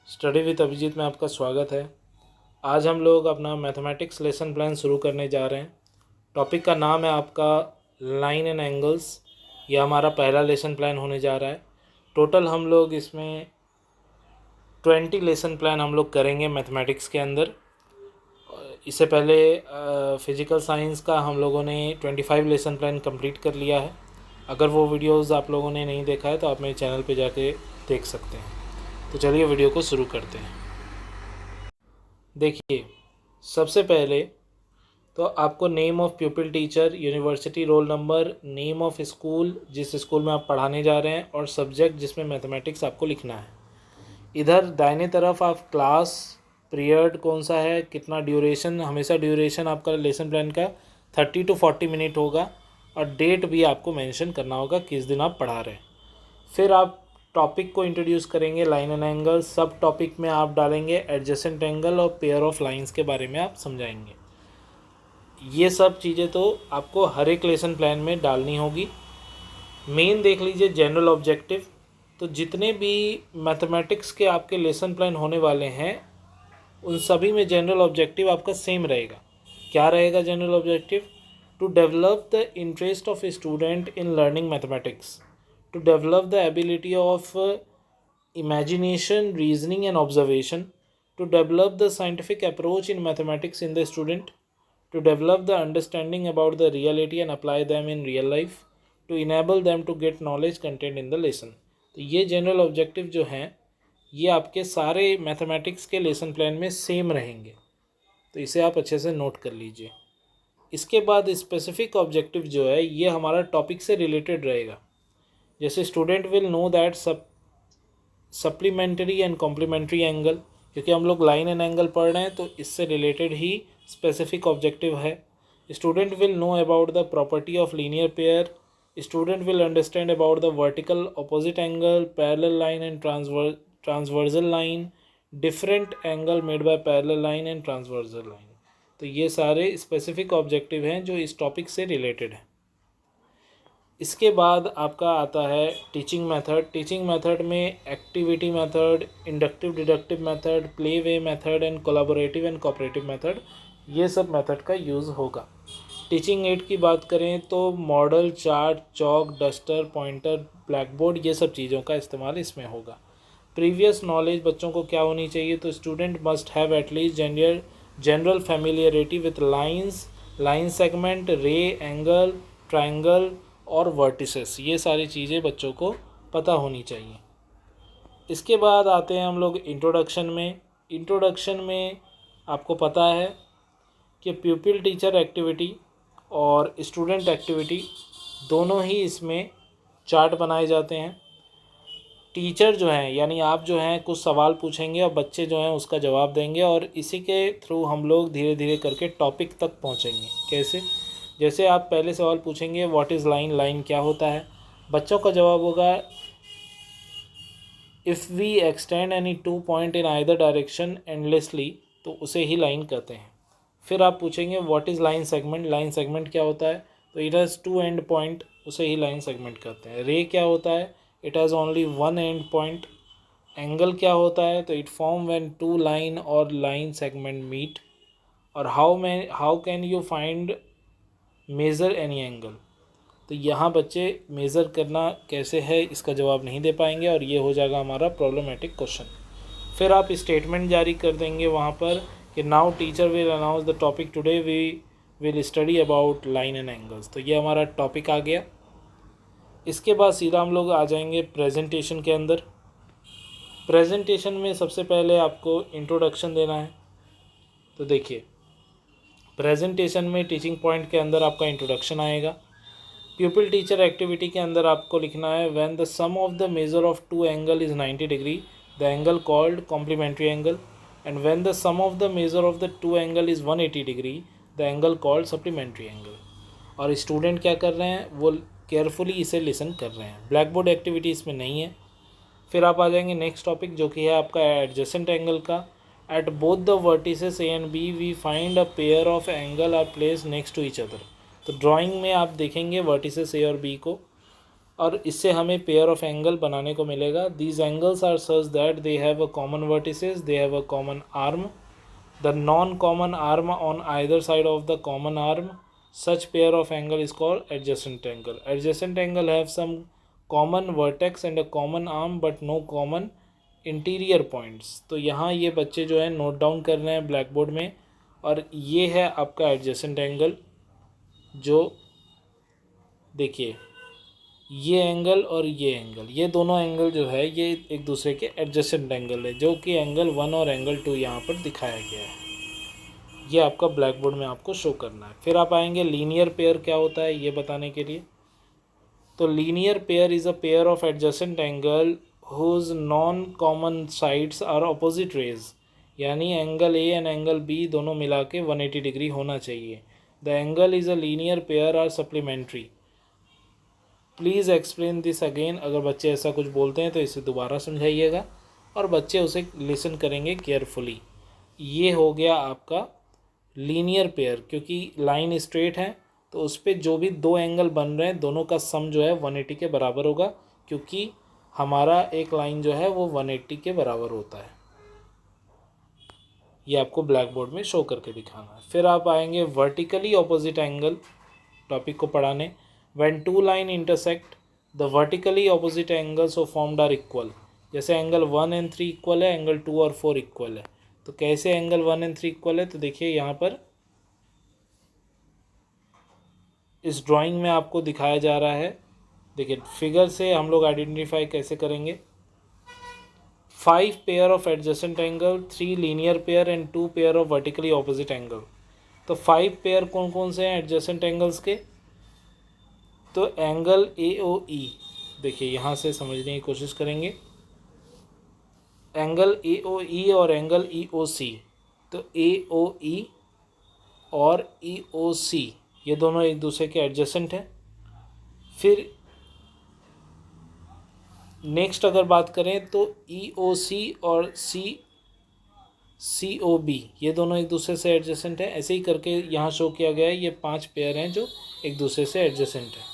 Study with Abhijit में आपका स्वागत है। आज हम लोग अपना मैथमेटिक्स लेसन प्लान शुरू करने जा रहे हैं। टॉपिक का नाम है आपका लाइन एंड एंगल्स। यह हमारा पहला लेसन प्लान होने जा रहा है। टोटल हम लोग इसमें 20 लेसन प्लान हम लोग करेंगे मैथमेटिक्स के अंदर। इससे पहले फिज़िकल साइंस का हम लोगों ने 25 लेसन प्लान कंप्लीट कर लिया है। अगर वो वीडियोज़ आप लोगों ने नहीं देखा है तो आप मेरे चैनल पे जाके देख सकते हैं। तो चलिए वीडियो को शुरू करते हैं। देखिए, सबसे पहले तो आपको name of प्यूपिल teacher, university roll number, name of school जिस स्कूल में आप पढ़ाने जा रहे हैं और सब्जेक्ट जिसमें मैथमेटिक्स आपको लिखना है। इधर दाहिने तरफ आप क्लास, पीरियड कौन सा है, कितना ड्यूरेशन, हमेशा ड्यूरेशन आपका लेसन प्लान का 30 to 40 मिनट होगा और डेट भी आपको मेंशन करना होगा किस दिन आप पढ़ा रहे हैं। फिर आप टॉपिक को इंट्रोड्यूस करेंगे, लाइन एंड एंगल। सब टॉपिक में आप डालेंगे एडजेसेंट एंगल और पेयर ऑफ लाइंस के बारे में आप समझाएंगे। ये सब चीज़ें तो आपको हर एक लेसन प्लान में डालनी होगी। मेन देख लीजिए जनरल ऑब्जेक्टिव। तो जितने भी मैथमेटिक्स के आपके लेसन प्लान होने वाले हैं उन सभी में जनरल ऑब्जेक्टिव आपका सेम रहेगा। क्या रहेगा general objective? To develop the interest of a student in learning mathematics, to develop the ability of imagination, reasoning and observation, to develop the scientific approach in mathematics in the student, to develop the understanding about the reality and apply them in real life, to enable them to get knowledge content in the lesson। तो ये general objective जो हैं ये आपके सारे mathematics के lesson plan में same रहेंगे, तो इसे आप अच्छे से नोट कर लीजिए। इसके बाद स्पेसिफिक ऑब्जेक्टिव जो है ये हमारा टॉपिक से रिलेटेड रहेगा। जैसे student will know that supplementary and complementary angle, क्योंकि हम लोग लाइन एंड एंगल पढ़ रहे हैं तो इससे रिलेटेड ही स्पेसिफिक ऑब्जेक्टिव है। Student will know about the property of linear pair. Student will understand about the vertical opposite angle, parallel line and transversal line, different angle made by parallel line and transversal line. तो ये सारे specific objective हैं जो इस topic से related है। इसके बाद आपका आता है टीचिंग मेथड। टीचिंग मेथड में activity method, inductive deductive method, play way method and collaborative and cooperative method, ये सब मेथड का यूज़ होगा। टीचिंग एड की बात करें तो model, chart, chalk, duster, pointer, black board, ये सब चीज़ों का इस्तेमाल इसमें होगा। प्रीवियस नॉलेज बच्चों को क्या होनी चाहिए? तो student must have at least general familiarity with lines, line segment, रे, एंगल, ट्राइंगल और वर्टिसेस, ये सारी चीज़ें बच्चों को पता होनी चाहिए। इसके बाद आते हैं हम लोग इंट्रोडक्शन में। इंट्रोडक्शन में आपको पता है कि प्यूपिल टीचर एक्टिविटी और स्टूडेंट एक्टिविटी दोनों ही इसमें चार्ट बनाए जाते हैं। टीचर जो हैं यानी आप जो हैं कुछ सवाल पूछेंगे और बच्चे जो हैं उसका जवाब देंगे और इसी के थ्रू हम लोग धीरे धीरे करके टॉपिक तक पहुँचेंगे। कैसे? जैसे आप पहले सवाल पूछेंगे व्हाट इज़ लाइन, लाइन क्या होता है? बच्चों का जवाब होगा if we extend any 2 point in either direction endlessly, तो उसे ही लाइन कहते हैं। फिर आप पूछेंगे what is line segment, line segment क्या होता है? तो इट हैज़ 2 एंड पॉइंट, उसे ही लाइन सेगमेंट कहते हैं। रे क्या होता है? It has only 1 and point. Angle क्या होता है? तो इट फॉर्म व्हेन 2 लाइन और लाइन सेगमेंट मीट। और how can you find measure any angle, तो यहाँ बच्चे मेज़र करना कैसे है इसका जवाब नहीं दे पाएंगे और ये हो जाएगा हमारा प्रॉब्लमेटिक क्वेश्चन। फिर आप स्टेटमेंट जारी कर देंगे वहाँ पर कि now teacher will announce the topic today we will study about line and angles. तो ये हमारा टॉपिक आ गया। इसके बाद सीधा हम लोग आ जाएंगे प्रेजेंटेशन के अंदर। प्रेजेंटेशन में सबसे पहले आपको इंट्रोडक्शन देना है। तो देखिए, प्रेजेंटेशन में टीचिंग पॉइंट के अंदर आपका इंट्रोडक्शन आएगा। प्यूपिल टीचर एक्टिविटी के अंदर आपको लिखना है when the sum of the measure of 2 angle is 90 degree the angle called complementary angle, and when the sum of the measure of the 2 angle is 180 degree the angle called supplementary angle. और student क्या कर रहे हैं? वो carefully इसे listen कर रहे हैं। ब्लैक बोर्ड एक्टिविटी इसमें नहीं है। फिर आप आ जाएंगे नेक्स्ट टॉपिक जो कि है आपका एडजेसेंट एंगल का। At both the vertices A and B we find a pair of angle are placed next to each other। तो ड्राइंग में आप देखेंगे वर्टिसेस A और B को। और इससे हमें पेयर ऑफ एंगल बनाने को मिलेगा. These angles are such that they have a common vertices, they have a common arm. The non common arm on either side of the common arm, such pair of angle is called adjacent angle. Adjacent angle have some common vertex and a common arm but no common interior points. तो यहाँ ये बच्चे जो है note down कर रहे हैं black board में. और ये है आपका एडजेसेंट एंगल. जो देखिए ये एंगल और ये एंगल, ये दोनों एंगल जो है ये एक दूसरे के एडजेसेंट एंगल है, जो कि एंगल 1 और एंगल 2 यहाँ पर दिखाया गया है. ये आपका ब्लैक बोर्ड में आपको शो करना है. फिर आप आएंगे लीनियर पेयर क्या होता है ये बताने के लिए. तो linear pair is a pair of adjacent angle whose non common sides are opposite rays. यानी angle A and angle B दोनों मिला के 180 डिग्री होना चाहिए. The angle is a linear pair are supplementary. Please explain this again. अगर बच्चे ऐसा कुछ बोलते हैं तो इसे दोबारा समझाइएगा और बच्चे उसे लिसन करेंगे केयरफुली. ये हो गया आपका लीनियर पेयर, क्योंकि लाइन स्ट्रेट है तो उस पर जो भी दो एंगल बन रहे हैं दोनों का सम जो है 180 के बराबर होगा, क्योंकि हमारा एक लाइन जो है वो 180 के बराबर होता है. ये आपको ब्लैक बोर्ड में शो करके दिखाना है. फिर आप आएंगे वर्टिकली ऑपोजिट एंगल टॉपिक को पढ़ाने. When two line intersect the vertically opposite angles of formed are equal. जैसे एंगल 1 और 3 इक्वल है, एंगल 2 और 4 इक्वल है. तो कैसे एंगल 1 और 3 इक्वल है, तो देखिए यहाँ पर इस ड्राइंग में आपको दिखाया जा रहा है. देखिए फिगर से हम लोग आइडेंटिफाई कैसे करेंगे. 5 pair of adjacent angle, 3 linear pair and 2 pair of vertically opposite angle. तो 5 पेयर कौन कौन से हैं एडजेसेंट एंगल्स के. तो एंगल ए ओ ई, देखिए यहाँ से समझने की कोशिश करेंगे. एंगल ए ओ ई और एंगल ई ओ सी. तो ए ओ ई और ई ओ सी ये दोनों एक दूसरे के एडजेसेंट हैं. फिर नेक्स्ट अगर बात करें तो ई ओ सी और सी ओ बी ये दोनों एक दूसरे से एडजेसेंट हैं. ऐसे ही करके यहाँ शो किया गया है. ये 5 पेयर हैं जो एक दूसरे से एडजेसेंट हैं.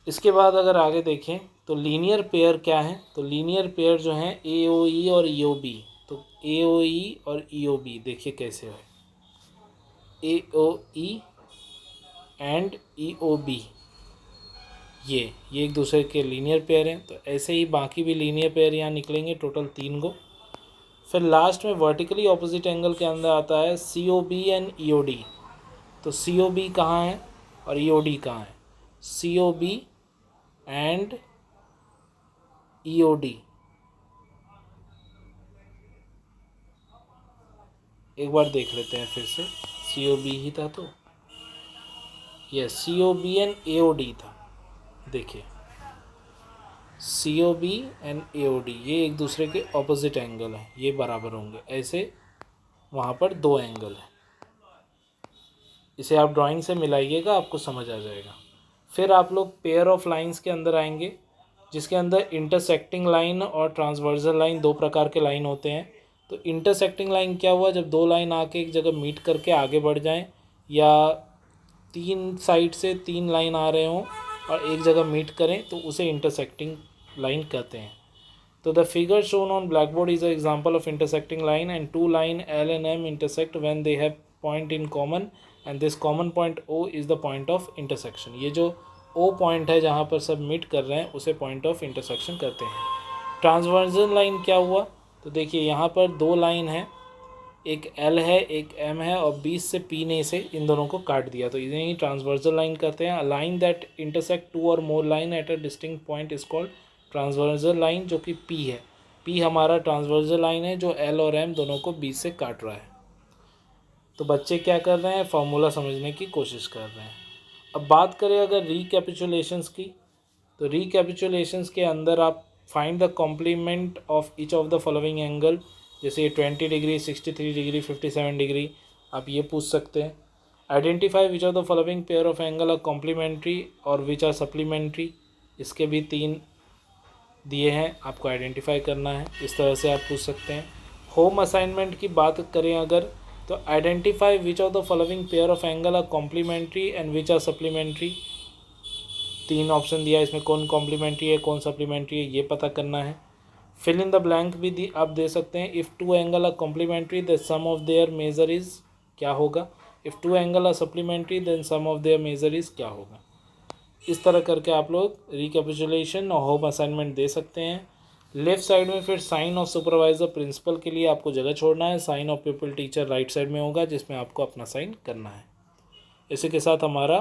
इसके बाद अगर आगे देखें तो लीनियर पेयर क्या है. तो लीनियर पेयर जो हैं ए ओ ई और ई ओ बी. तो ए ओ ई और ई ओ बी देखिए कैसे है. ए ओ E and E O B ये एक दूसरे के लीनियर पेयर हैं. तो ऐसे ही बाकी भी लीनियर पेयर यहाँ निकलेंगे, टोटल 3 को. फिर लास्ट में वर्टिकली ऑपोजिट एंगल के अंदर आता है C O B and E O D. तो सी ओ बी कहाँ है और ई ओ डी कहाँ है. C O B and E O D एक बार देख लेते हैं फिर से. सी ओ बी ही था तो yes C O B and A O D था. देखिए C O B and A O D ये एक दूसरे के ऑपोजिट एंगल हैं, ये बराबर होंगे. ऐसे वहाँ पर 2 एंगल हैं. इसे आप ड्राइंग से मिलाइएगा, आपको समझ आ जाएगा. फिर आप लोग पेयर ऑफ लाइंस के अंदर आएंगे, जिसके अंदर इंटरसेक्टिंग लाइन और ट्रांसवर्सल लाइन 2 प्रकार के लाइन होते हैं. तो इंटरसेक्टिंग लाइन क्या हुआ, जब 2 लाइन आके एक जगह मीट करके आगे बढ़ जाएं, या 3 साइड से 3 लाइन आ रहे हों और एक जगह मीट करें, तो उसे इंटरसेक्टिंग लाइन कहते हैं. तो the figure shown on black board is a example of intersecting line and 2 line L and M intersect when they have point in common and this common point O is the point of intersection. ये जो O point है जहाँ पर सब meet कर रहे हैं उसे पॉइंट ऑफ इंटरसेक्शन कहते हैं. ट्रांसवर्जन लाइन क्या हुआ, तो देखिए यहाँ पर 2 लाइन है, एक एल है एक एम है और बीच से पी ने से इन दोनों को काट दिया, तो इन्हें ही ट्रांसवर्सल लाइन कहते हैं. अ लाइन दैट इंटरसेक्ट 2 और more line at a distinct point is called transversal line, जो कि पी है. पी हमारा ट्रांसवर्सल लाइन है जो एल और एम दोनों को बीच से काट रहा है. तो बच्चे क्या कर रहे हैं, फार्मूला समझने की कोशिश कर रहे हैं. अब बात करें अगर रिकैपिचुलेशंस की, तो रिकैपिचुलेशंस के अंदर आप find the complement of each of the following angle. जैसे 20 डिग्री, 63 डिग्री, 57 डिग्री, आप ये पूछ सकते हैं. Identify which of the following pair of angle are complementary और विच आर सप्लीमेंट्री. इसके भी 3 दिए हैं, आपको आइडेंटिफाई करना है. इस तरह से आप पूछ सकते हैं. होम असाइनमेंट की बात करें अगर, तो identify which of the following pair of angle are complementary and which are supplementary. 3 option दिया, इसमें कौन कॉम्प्लीमेंट्री है कौन सप्लीमेंट्री है ये पता करना है। फिल इन द ब्लैंक भी आप दे सकते हैं। If two angle are complementary the sum of their measure is क्या होगा, if two angle are supplementary then sum of their measure is क्या होगा। इस तरह करके आप लोग रिकैपिचुलेशन और होम असाइनमेंट दे सकते हैं। लेफ्ट साइड में फिर साइन ऑफ सुपरवाइज़र प्रिंसिपल के लिए आपको जगह छोड़ना है, sign of people teacher right side में होगा जिसमें आपको अपना साइन करना है। इसी के साथ हमारा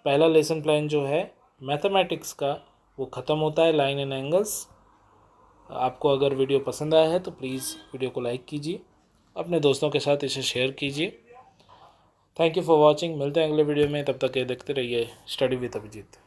पहला लेसन प्लान जो है मैथमेटिक्स का वो ख़त्म होता है, लाइन एंड एंगल्स। आपको अगर वीडियो पसंद आया है तो प्लीज़ वीडियो को लाइक कीजिए, अपने दोस्तों के साथ इसे शेयर कीजिए। Thank you for watching. मिलते हैं अगले वीडियो में, तब तक ये देखते रहिए स्टडी विद अभिजीत।